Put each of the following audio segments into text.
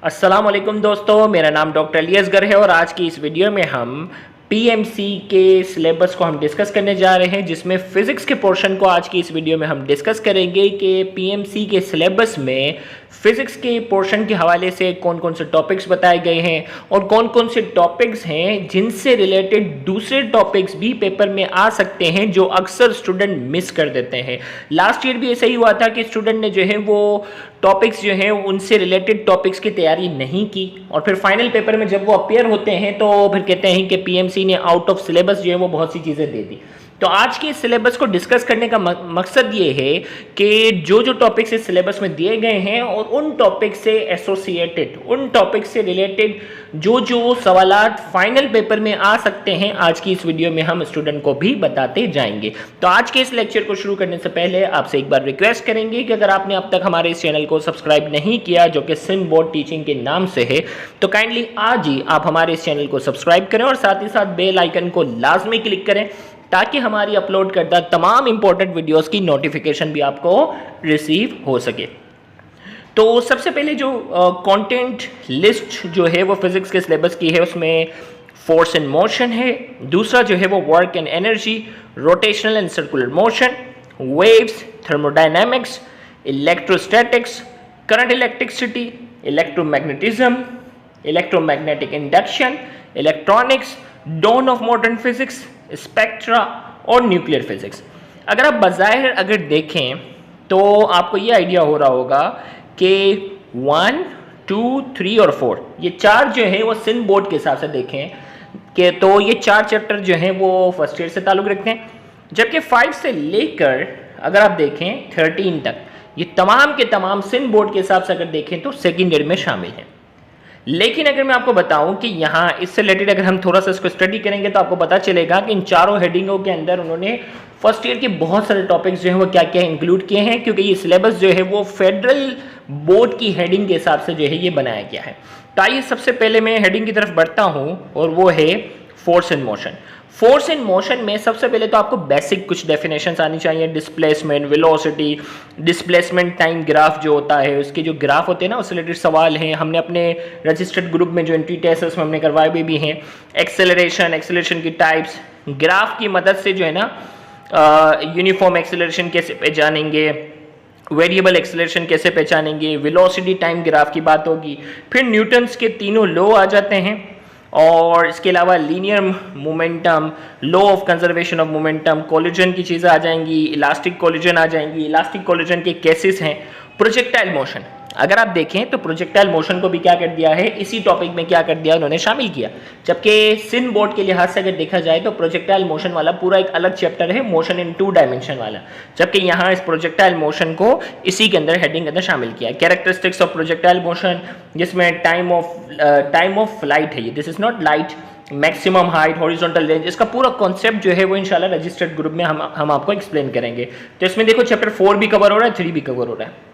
अस्सलाम वालेकुम दोस्तों, मेरा नाम डॉक्टर अली असगर है और आज की इस वीडियो में हम पीएमसी के सिलेबस को हम डिस्कस करने जा रहे हैं, जिसमें फिजिक्स के पोर्शन को आज की इस वीडियो में हम डिस्कस करेंगे कि पीएमसी के सिलेबस में फिजिक्स के पोर्शन के हवाले से कौन कौन से टॉपिक्स बताए गए हैं और कौन कौन से टॉपिक्स हैं जिनसे रिलेटेड दूसरे टॉपिक्स भी पेपर में आ सकते हैं, जो अक्सर स्टूडेंट मिस कर देते हैं। लास्ट ईयर भी ऐसा ही हुआ था कि स्टूडेंट ने जो है वो टॉपिक्स जो हैं उनसे रिलेटेड टॉपिक्स की तैयारी नहीं की और फिर फाइनल पेपर में जब वो अपेयर होते हैं तो फिर कहते हैं कि पीएमसी ने आउट ऑफ सिलेबस जो है वो बहुत सी चीज़ें दे दी। तो आज के सिलेबस को डिस्कस करने का मकसद ये है कि जो जो टॉपिक्स इस सिलेबस में दिए गए हैं और उन टॉपिक से एसोसिएटेड, उन टॉपिक से रिलेटेड जो जो सवालात फाइनल पेपर में आ सकते हैं, आज की इस वीडियो में हम स्टूडेंट को भी बताते जाएंगे। तो आज के इस लेक्चर को शुरू करने से पहले आपसे एक बार रिक्वेस्ट करेंगे कि अगर आपने अब तक हमारे इस चैनल को सब्सक्राइब नहीं किया, जो कि सिंध बोर्ड टीचिंग के नाम से है, तो काइंडली आज ही आप हमारे इस चैनल को सब्सक्राइब करें और साथ ही साथ बेल आइकन को लाजमी क्लिक करें ताकि हमारी अपलोड करदा तमाम इंपॉर्टेंट वीडियोस की नोटिफिकेशन भी आपको रिसीव हो सके। तो सबसे पहले जो कंटेंट लिस्ट जो है वो फिजिक्स के सिलेबस की है, उसमें फोर्स एंड मोशन है। दूसरा जो है वो work and energy, rotational and circular motion, waves, thermodynamics, electrostatics, current electricity, electromagnetism, electromagnetic induction, electronics, dawn of modern physics, spectra और न्यूक्लियर फिजिक्स। अगर आप बज़ाहिर अगर देखें तो आपको ये आइडिया हो रहा होगा कि 1, 2, 3 और 4 ये चार जो है वो सिंध बोर्ड के हिसाब से देखें कि तो ये चार चैप्टर जो हैं वो फर्स्ट ईयर से ताल्लुक़ रखते हैं, जबकि 5 से लेकर अगर आप देखें 13 तक ये तमाम के तमाम सिंध बोर्ड के हिसाब से अगर देखें तो सेकेंड ईयर में शामिल हैं। लेकिन अगर मैं आपको बताऊं कि यहाँ इससे रिलेटेड अगर हम थोड़ा सा इसको स्टडी करेंगे तो आपको पता चलेगा कि इन चारों हेडिंगों के अंदर उन्होंने फर्स्ट ईयर के बहुत सारे टॉपिक्स जो हैं वो क्या क्या इंक्लूड किए हैं, क्योंकि ये सिलेबस जो है वो फेडरल बोर्ड की हेडिंग के हिसाब से जो है ये बनाया गया है। तो आइए सबसे पहले मैं हेडिंग की तरफ बढ़ता हूँ और वो है force and motion. Force in motion में सबसे पहले तो आपको बेसिक कुछ डेफिनेशंस आनी चाहिए। Displacement, velocity, displacement time graph जो होता है, उसके जो ग्राफ होते हैं ना उससे रिलेटेड सवाल हैं। हमने अपने रजिस्टर्ड ग्रुप में जो एंट्री टेस्ट है उसमें हमने करवाए भी हैं। एक्सेलरेशन की टाइप्स, ग्राफ की मदद से जो है ना यूनिफॉर्म एक्सेलरेशन कैसे पहचानेंगे, वेरिएबल एक्सेलरेशन कैसे पहचानेंगे, वेलोसिटी टाइम ग्राफ की बात होगी। फिर न्यूटन्स के तीनों लॉ आ जाते हैं और इसके अलावा linear momentum, law of conservation of momentum, collision की चीज़ें आ जाएंगी, इलास्टिक कोलिजन आ जाएंगी, इलास्टिक कोलिजन के केसेस हैं। प्रोजेक्टाइल मोशन अगर आप देखें तो प्रोजेक्टाइल मोशन को भी क्या कर दिया है, इसी टॉपिक में क्या कर दिया उन्होंने, शामिल किया। जबकि सिंध बोर्ड के लिहाज से अगर देखा जाए तो प्रोजेक्टाइल मोशन वाला पूरा एक अलग चैप्टर है, मोशन इन 2 डायमेंशन वाला, जबकि यहाँ इस प्रोजेक्टाइल मोशन को इसी के अंदर हेडिंग के अंदर शामिल किया। कैरेक्टरिस्टिक्स ऑफ प्रोजेक्टाइल मोशन, जिसमें टाइम ऑफ फ्लाइट है ये, this is not light, maximum height, horizontal range, इसका पूरा कॉन्सेप्ट जो है वो इंशाल्लाह रजिस्टर्ड ग्रुप में हम आपको एक्सप्लेन करेंगे। तो इसमें देखो चैप्टर 4 भी कवर हो रहा है, 3 भी कवर हो रहा है।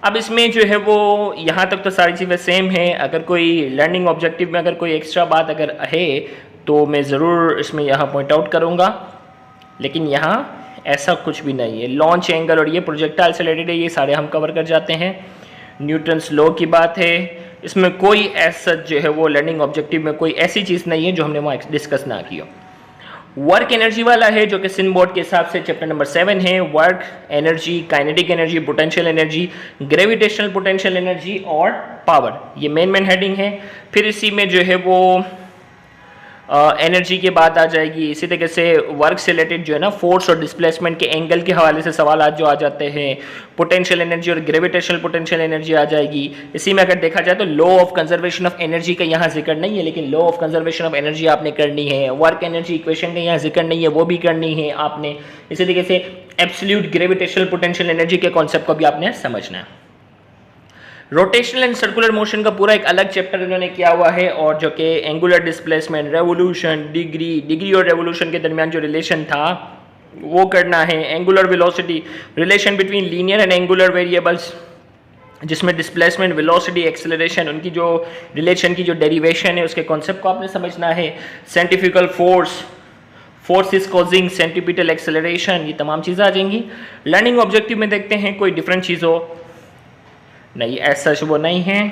अब इसमें जो है वो यहाँ तक तो सारी चीज़ें सेम हैं। अगर कोई लर्निंग ऑब्जेक्टिव में अगर कोई एक्स्ट्रा बात अगर है तो मैं ज़रूर इसमें यहाँ पॉइंट आउट करूँगा, लेकिन यहाँ ऐसा कुछ भी नहीं है। लॉन्च एंगल और ये प्रोजेक्टाइल से रिलेटेड है, ये सारे हम कवर कर जाते हैं। न्यूटन्स लॉ की बात है, इसमें कोई ऐसा जो है वो लर्निंग ऑब्जेक्टिव में कोई ऐसी चीज़ नहीं है जो हमने वहाँ डिस्कस ना की हो। वर्क एनर्जी वाला है जो कि सिंध बोर्ड के हिसाब से चैप्टर नंबर 7 है। Work energy, kinetic energy, potential energy, gravitational potential energy और पावर, ये मेन हेडिंग है। फिर इसी में जो है वो एनर्जी की बात आ जाएगी। इसी तरीके से वर्क से रिलेटेड जो है ना फोर्स और डिस्प्लेसमेंट के एंगल के हवाले से सवाल जो आ जाते हैं। पोटेंशियल एनर्जी और ग्रेविटेशनल पोटेंशियल एनर्जी आ जाएगी। इसी में अगर देखा जाए तो law of conservation of energy का यहाँ जिक्र नहीं है, लेकिन law of conservation of energy आपने करनी है। वर्क एनर्जी इक्वेशन का यहाँ जिक्र नहीं है, वो भी करनी है आपने। इसी तरीके से एब्सोल्यूट ग्रेविटेशनल पोटेंशियल एनर्जी के कॉन्सेप्ट को भी आपने समझना है। रोटेशनल एंड सर्कुलर मोशन का पूरा एक अलग चैप्टर इन्होंने किया हुआ है, और जो कि एंगुलर डिस्प्लेसमेंट, रेवोल्यूशन, डिग्री और रेवोल्यूशन के दरमियान जो रिलेशन था वो करना है। Angular velocity, relation between linear and angular variables, जिसमें डिस्प्लेसमेंट, वेलोसिटी, एक्सेलरेशन, उनकी जो रिलेशन की जो डेरिवेशन है उसके कॉन्सेप्ट को आपने समझना है। Centrifugal force is causing centripetal acceleration, ये तमाम चीज़ें आ जाएंगी। लर्निंग ऑब्जेक्टिव में देखते हैं कोई डिफरेंट चीज़ हो। नहीं, ऐसा वो नहीं है।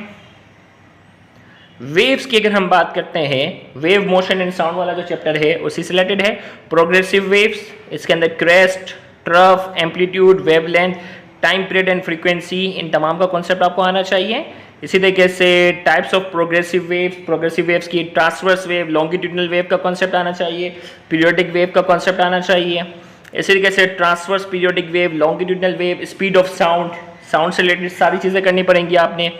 वेव्स की अगर हम बात करते हैं, वेव मोशन एंड साउंड वाला जो चैप्टर है उसी से रिलेटेड है। प्रोग्रेसिव वेव्स, इसके अंदर crest, trough, amplitude, wavelength, time period and frequency, इन तमाम का कॉन्सेप्ट आपको आना चाहिए। इसी तरीके से टाइप्स ऑफ प्रोग्रेसिव वेव्स की ट्रांसवर्स वेव, लॉन्गिट्यूडनल वेव का कॉन्सेप्ट आना चाहिए, पीरियोडिक वेव का कॉन्सेप्ट आना चाहिए। इसी तरीके से transverse, periodic wave, longitudinal wave, speed of sound, sound से रिलेटेड सारी चीज़ें करनी पड़ेंगी आपने।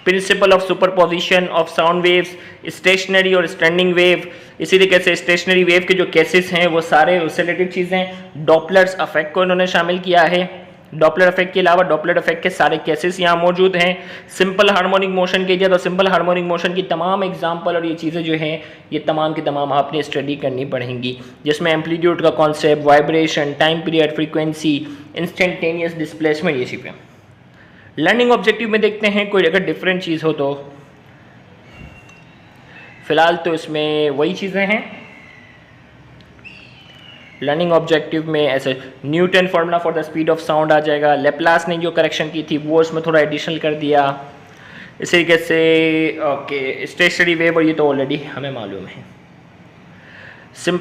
Principle of superposition of sound waves, stationary और स्टैंडिंग वेव, इसी तरीके से स्टेशनरी वेव के जो केसेस हैं वो सारे उससे रिलेटेड चीज़ें। डॉपलर्स अफेक्ट को इन्होंने शामिल किया है। डॉपलर इफेक्ट के अलावा डॉपलर इफेक्ट के सारे केसेस यहाँ मौजूद हैं। सिंपल हार्मोनिक मोशन के लिए तो सिंपल हार्मोनिक मोशन की तमाम एग्जांपल और ये चीज़ें जो हैं ये तमाम की तमाम आपने स्टडी करनी पड़ेंगी, जिसमें एम्पलीट्यूड का concept, vibration, time period, frequency, instantaneous displacement, ये चीज़ें। लर्निंग ऑब्जेक्टिव में देखते हैं कोई अगर डिफरेंट चीज़ हो तो। फिलहाल तो इसमें वही चीज़ें हैं। लर्निंग ऑब्जेक्टिव में ऐसे Newton formula for the speed of sound आ जाएगा। लेप्लास ने जो करेक्शन की थी वो इसमें थोड़ा एडिशनल कर दिया। इस तरीके से ओके, स्टेशनरी वेव और ये तो ऑलरेडी हमें मालूम है। इसी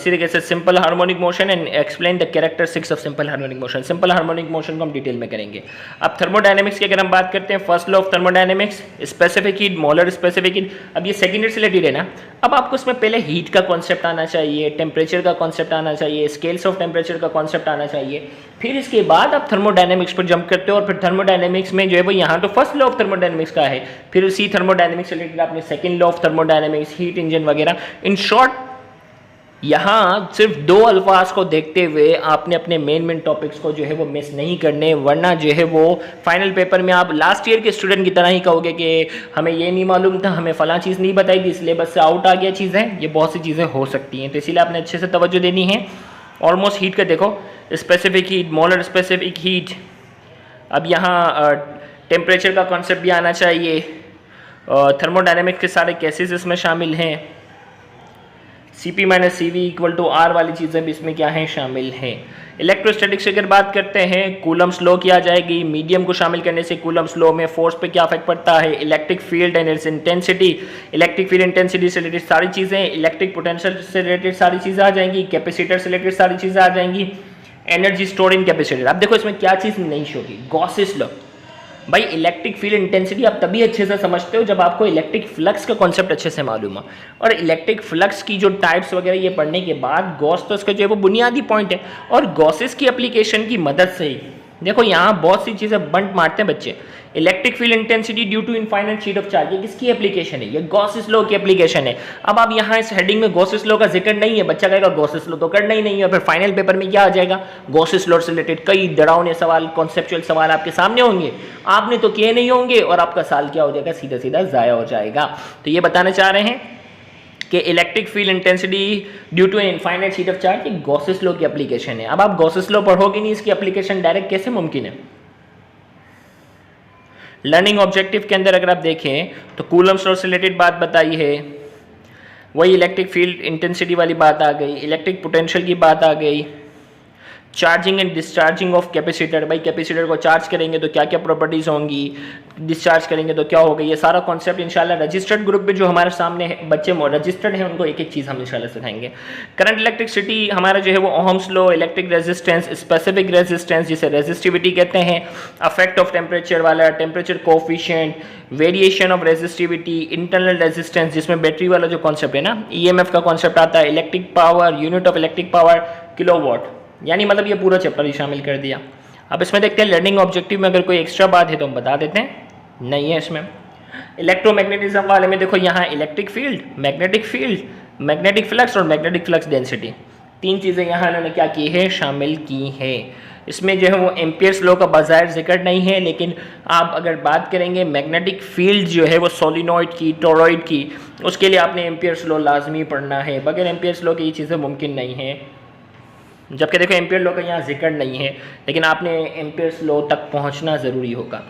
तरीके से simple harmonic motion and explain the characteristics of simple harmonic motion. Simple harmonic motion को हम डिटेल में करेंगे। अब थर्मोडायनेमिक्स की अगर हम बात करते हैं, first law of thermodynamics, specific heat, molar specific heat. अब ये सेकेंड ईयर से रिलेटेड है ना। अब आपको इसमें पहले हीट का कॉन्सेप्ट आना चाहिए, टेम्परेचर का कॉन्सेप्ट आना चाहिए, स्केल्स ऑफ टेम्परेचर का कॉन्सेप्ट आना चाहिए। फिर इसके बाद आप थर्मोडायनेमिक्स पर जंप करते हो और फिर थर्मोडायनेमिक्स में जो है वो यहाँ तो फर्स्ट लॉ ऑफ थर्मोडायनेमिक्स का है, फिर उसी थर्मोडायनेमिक्स से रिलेटेड आपने second law of thermodynamics, heat engine वगैरह। इन शॉर्ट यहाँ सिर्फ दो अल्फाज को देखते हुए आपने अपने मेन टॉपिक्स को जो है वो मिस नहीं करने, वरना जो है वो फाइनल पेपर में आप लास्ट ईयर के स्टूडेंट की तरह ही कहोगे कि हमें ये नहीं मालूम था, हमें फला चीज़ नहीं बताई थी, सिलेबस से आउट आ गया चीज़ें। ये बहुत सी चीज़ें हो सकती हैं, तो इसीलिए आपने अच्छे से तवज्जो देनी है। ऑलमोस्ट हीट का देखो, specific heat, molar specific heat. अब यहाँ टेम्परेचर का कॉन्सेप्ट भी आना चाहिए। थर्मोडायनेमिक्स के सारे केसेस इसमें शामिल हैं। Cp minus C V equal to R वाली चीज़ें भी इसमें क्या हैं, शामिल हैं। इलेक्ट्रोस्टैटिक्स की अगर बात करते हैं, कूलम्स लॉ की आ जाएगी। मीडियम को शामिल करने से कूलम्स लॉ में फोर्स पे क्या इफेक्ट पड़ता है, electric field and it's intensity, electric field intensity से रिलेटेड सारी चीज़ें, इलेक्ट्रिक पोटेंशियल से रिलेटेड सारी चीज़ें आ जाएंगी, कैपेसिटर से रिलेटेड सारी चीज़ें आ जाएंगी, एनर्जी स्टोर इन कैपेसिटर। अब देखो इसमें क्या चीज़ नहीं होगी, गॉसेस लॉ। भाई इलेक्ट्रिक फील्ड इंटेंसिटी आप तभी अच्छे से समझते हो जब आपको इलेक्ट्रिक फ्लक्स का कॉन्सेप्ट अच्छे से मालूम हो। और इलेक्ट्रिक फ्लक्स की जो टाइप्स वगैरह ये पढ़ने के बाद गॉस तो इसका जो है वो बुनियादी पॉइंट है। और गॉसेस की एप्लीकेशन की मदद से ही देखो यहाँ बहुत सी चीज़ें बंट मारते हैं बच्चे। Electric field intensity due to infinite sheet of charge, ये किसकी एप्लीकेशन है, ये गॉसेस लॉ की एप्लीकेशन है। अब आप यहाँ इस हेडिंग में गॉसेस लॉ का जिक्र नहीं है, बच्चा कहेगा गॉसेस लॉ तो करना ही नहीं है। फिर फाइनल पेपर में क्या आ जाएगा, गॉसेस लॉ से रिलेटेड कई डरावने सवाल, कॉन्सेप्चुअल सवाल आपके सामने होंगे, आपने तो किए नहीं होंगे और आपका साल क्या हो जाएगा, सीधा सीधा ज़ाया हो जाएगा। तो ये बताना चाह रहे हैं कि electric field intensity due to an infinite sheet of charge एक गॉसेस लॉ की एप्लीकेशन है। अब आप गॉसेस लॉ पढ़ोगे नहीं, इसकी एप्लीकेशन डायरेक्ट कैसे मुमकिन है। लर्निंग ऑब्जेक्टिव के अंदर अगर आप देखें तो कूलम्स लॉ से रिलेटेड बात बताई है, वही इलेक्ट्रिक फील्ड इंटेंसिटी वाली बात आ गई, इलेक्ट्रिक पोटेंशियल की बात आ गई, charging and discharging of capacitor. भाई कैपेसिटर को चार्ज करेंगे तो क्या क्या प्रॉपर्टीज़ होंगी, डिस्चार्ज करेंगे तो क्या होगा, ये सारा कॉन्सेप्ट इंशाल्लाह रजिस्टर्ड ग्रुप में जो हमारे सामने बच्चे रजिस्टर्ड हैं उनको एक एक चीज़ हम इंशाल्लाह सिखाएंगे। करंट इलेक्ट्रिसिटी हमारा जो है वो Ohm's law, electric resistance, specific resistance जिसे रेजिस्टिविटी कहते हैं, अफेक्ट ऑफ टेम्परेचर वाला, temperature coefficient, variation of resistivity, internal resistance जिसमें बैटरी वाला जो कॉन्सेप्ट है ना, ईएमएफ का कॉन्सेप्ट आता है, electric power, unit of electric power kilowatt, यानी मतलब ये पूरा चैप्टर ही शामिल कर दिया। अब इसमें देखते हैं लर्निंग ऑब्जेक्टिव में अगर कोई एक्स्ट्रा बात है तो हम बता देते हैं, नहीं है इसमें। इलेक्ट्रोमैग्नेटिज्म वाले में देखो यहाँ इलेक्ट्रिक फील्ड, मैग्नेटिक फ्लक्स और मैग्नेटिक फ्लक्स डेंसिटी, तीन चीज़ें यहाँ इन्होंने क्या की है, शामिल की है। इसमें जो है वो एम्पियर्स लॉ का बाज़ाहिर जिक्र नहीं है, लेकिन आप अगर बात करेंगे मैग्नेटिक फील्ड जो है वो सोलिनॉइड की, टोरॉइड की, उसके लिए आपने एम्पियर्स लॉ लाजमी पढ़ना है। बगैर एम्पियर्स लॉ की ये चीज़ें मुमकिन नहीं है। जबकि देखो एम्पियर लॉ का यहाँ जिक्र नहीं है, लेकिन आपने एम्पियर्स लॉ तक पहुँचना ज़रूरी होगा।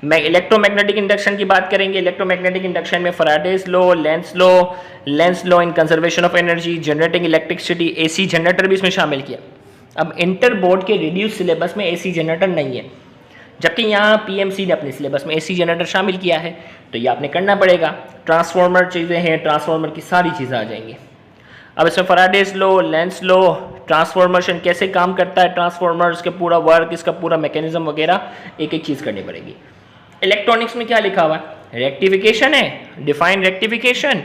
मैं इलेक्ट्रोमैग्नेटिक इंडक्शन की बात करेंगे। इलेक्ट्रोमैग्नेटिक इंडक्शन में Faraday's law, Lenz law in conservation of energy, generating electricity, AC generator भी इसमें शामिल किया। अब इंटर बोर्ड के रिड्यूस सिलेबस में एसी जनरेटर नहीं है, जबकि यहाँ पीएमसी ने अपने सिलेबस में एसी जनरेटर शामिल किया है, तो ये आपने करना पड़ेगा। ट्रांसफार्मर चीज़ें हैं, ट्रांसफार्मर की सारी चीज़ें आ जाएंगी। अब इसमें Faraday's law, Lenz law, transformation कैसे काम करता है, ट्रांसफार्मर, इसका पूरा वर्क, इसका पूरा मैकेनिज्म वगैरह एक एक चीज़ करनी पड़ेगी। इलेक्ट्रॉनिक्स में क्या लिखा हुआ है, रेक्टिफिकेशन है, define rectification,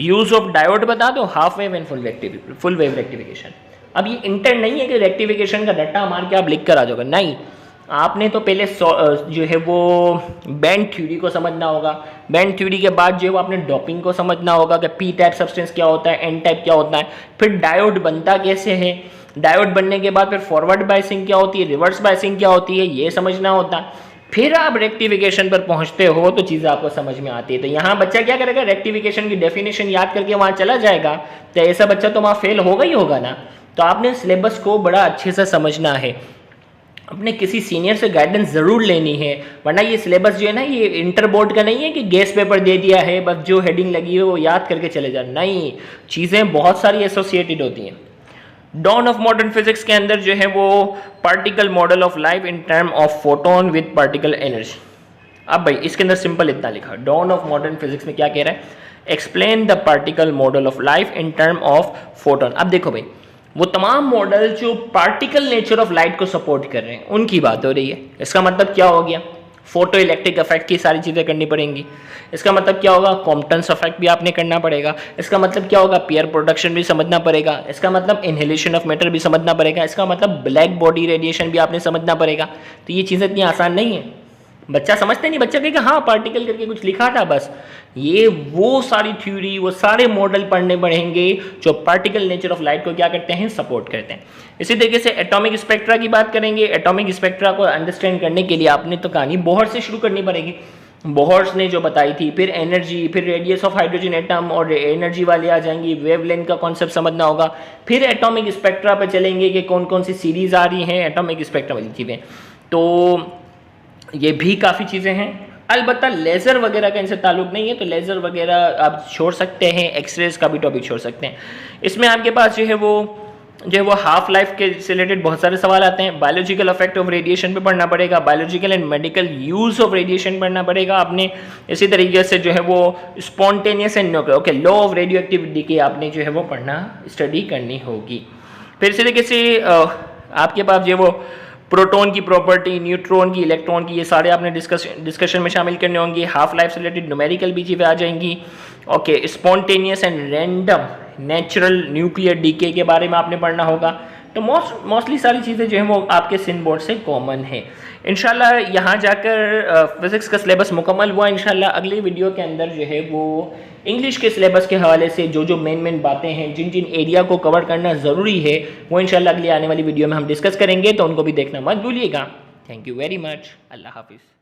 use of diode बता दो, half wave and full wave rectification. अब ये इंटेंट नहीं है कि रेक्टिफिकेशन का रट्टा मार के आप लिख कर आ जाओगे, नहीं, आपने तो पहले जो है वो बैंड थ्योरी को समझना होगा। बैंड थ्योरी के बाद जो है वो आपने डोपिंग को समझना होगा कि पी टाइप सब्सटेंस क्या होता है, एन टाइप क्या होता है, फिर डायोड बनता कैसे है, डायोड बनने के बाद फिर फॉरवर्ड बायसिंग क्या होती है, रिवर्स बायसिंग क्या होती है, ये समझना होता है। फिर आप रेक्टिफिकेशन पर पहुंचते हो तो चीज़ें आपको समझ में आती है। तो यहाँ बच्चा क्या करेगा, रेक्टिफिकेशन की डेफिनेशन याद करके वहाँ चला जाएगा, तो ऐसा बच्चा तो वहाँ फेल होगा ही होगा ना। तो आपने सिलेबस को बड़ा अच्छे से समझना है, अपने किसी सीनियर से गाइडेंस ज़रूर लेनी है, वरना ये सिलेबस जो है ना, ये इंटर बोर्ड का नहीं है कि गेस पेपर दे दिया है बस जो हेडिंग लगी है वो याद करके चले जाए, नहीं, चीज़ें बहुत सारी एसोसिएटेड होती हैं। डॉन ऑफ मॉडर्न फिजिक्स के अंदर जो है वो particle model of life in term of photon with particle energy. अब भाई इसके अंदर सिंपल इतना लिखा, डॉन ऑफ मॉडर्न फिजिक्स में क्या कह रहा है, explain the particle model of life in term of photon. अब देखो भाई, वो तमाम मॉडल जो पार्टिकल नेचर ऑफ लाइट को सपोर्ट कर रहे हैं उनकी बात हो रही है। इसका मतलब क्या हो गया, फोटो इलेक्ट्रिक इफेक्ट की सारी चीज़ें करनी पड़ेंगी। इसका मतलब क्या होगा, कॉम्पटन्स इफेक्ट भी आपने करना पड़ेगा। इसका मतलब क्या होगा, पेयर प्रोडक्शन भी समझना पड़ेगा। इसका मतलब इनहेलेशन ऑफ मैटर भी समझना पड़ेगा। इसका मतलब ब्लैक बॉडी रेडिएशन भी आपने समझना पड़ेगा। तो ये चीज़ें इतनी आसान नहीं है, बच्चा समझते नहीं, बच्चा कहेगा हाँ पार्टिकल करके कुछ लिखा था बस। ये वो सारी थ्योरी, वो सारे मॉडल पढ़ने पड़ेंगे जो पार्टिकल नेचर ऑफ लाइट को क्या करते हैं, सपोर्ट करते हैं। इसी तरीके से एटॉमिक स्पेक्ट्रा की बात करेंगे। एटॉमिक स्पेक्ट्रा को अंडरस्टैंड करने के लिए आपने तो कहानी बोहर से शुरू करनी पड़ेगी। बोहर्स ने जो बताई थी, फिर एनर्जी, फिर रेडियस ऑफ हाइड्रोजन एटम और एनर्जी वाले आ जाएंगी, वेवलेंथ का कॉन्सेप्ट समझना होगा। फिर एटॉमिक स्पेक्ट्रा पे चलेंगे कि कौन कौन सी सीरीज आ रही हैं एटॉमिक स्पेक्ट्रा वाली चीज़ें, तो ये भी काफ़ी चीज़ें हैं। अलबत्ता लेज़र वगैरह का इनसे ताल्लुक नहीं है, तो लेज़र वगैरह आप छोड़ सकते हैं, एक्सरेज का भी टॉपिक छोड़ सकते हैं। इसमें आपके पास जो है वो हाफ लाइफ के से रिलेटेड बहुत सारे सवाल आते हैं। बायोलॉजिकल इफेक्ट ऑफ रेडिएशन पे पढ़ना पड़ेगा, biological and medical use of radiation पढ़ना पड़ेगा आपने। इसी तरीके से जो है वो spontaneous and okay law of radio activity की आपने जो है वो पढ़ना स्टडी करनी होगी। फिर इसी तरीके से आपके पास जो वो प्रोटॉन की प्रॉपर्टी, न्यूट्रॉन की, इलेक्ट्रॉन की, ये सारे आपने डिस्कशन में शामिल करने होंगे। हाफ लाइफ से रिलेटेड न्यूमेरिकल भी चीज़ें आ जाएंगी। Okay, spontaneous and random natural nuclear decay के बारे में आपने पढ़ना होगा। तो मोस्टली सारी चीज़ें जो हैं वो आपके सिंध बोर्ड से कॉमन है। इंशाल्लाह यहाँ जाकर फिज़िक्स का सिलेबस मुकम्मल हुआ। इंशाल्लाह अगली वीडियो के अंदर जो है वो इंग्लिश के सिलेबस के हवाले से जो मेन बातें हैं, जिन जिन एरिया को कवर करना ज़रूरी है, वो इंशाल्लाह अगली आने वाली वीडियो में हम डिस्कस करेंगे, तो उनको भी देखना मत भूलिएगा। Thank you very much. Allah हाफिज़।